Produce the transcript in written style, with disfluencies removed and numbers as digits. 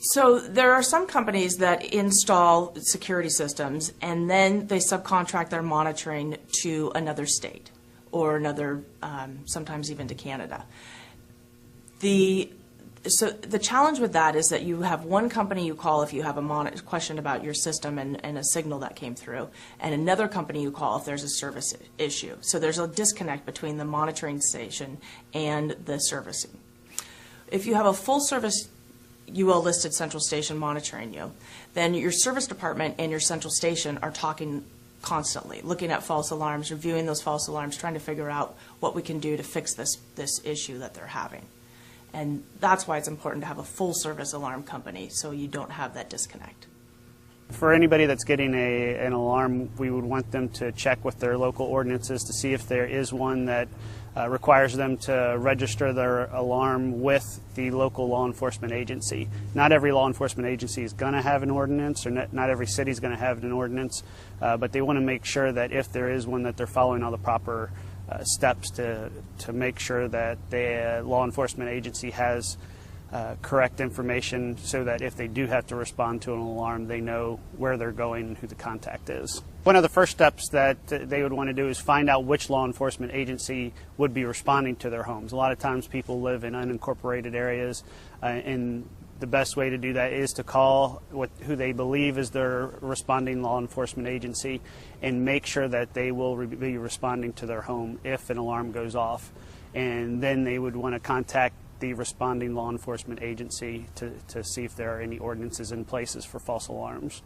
So there are some companies that install security systems and then they subcontract their monitoring to another state or another, sometimes even to Canada. So the challenge with that is that you have one company you call if you have a question about your system and a signal that came through, and another company you call if there's a service issue. So there's a disconnect between the monitoring station and the servicing. If you have a full service UL listed central station monitoring you, then your service department and your central station are talking constantly, looking at false alarms, reviewing those false alarms, trying to figure out what we can do to fix this issue that they're having. And that's why it's important to have a full service alarm company so you don't have that disconnect. For anybody that's getting an alarm, we would want them to check with their local ordinances to see if there is one that requires them to register their alarm with the local law enforcement agency. Not every law enforcement agency is going to have an ordinance, or not every city is going to have an ordinance, but they want to make sure that if there is one, that they're following all the proper steps to make sure that the law enforcement agency has correct information so that if they do have to respond to an alarm, they know where they're going and who the contact is. One of the first steps that they would want to do is find out which law enforcement agency would be responding to their homes. A lot of times people live in unincorporated areas, and the best way to do that is to call who they believe is their responding law enforcement agency and make sure that they will be responding to their home if an alarm goes off. And then they would want to contact the responding law enforcement agency to see if there are any ordinances in places for false alarms.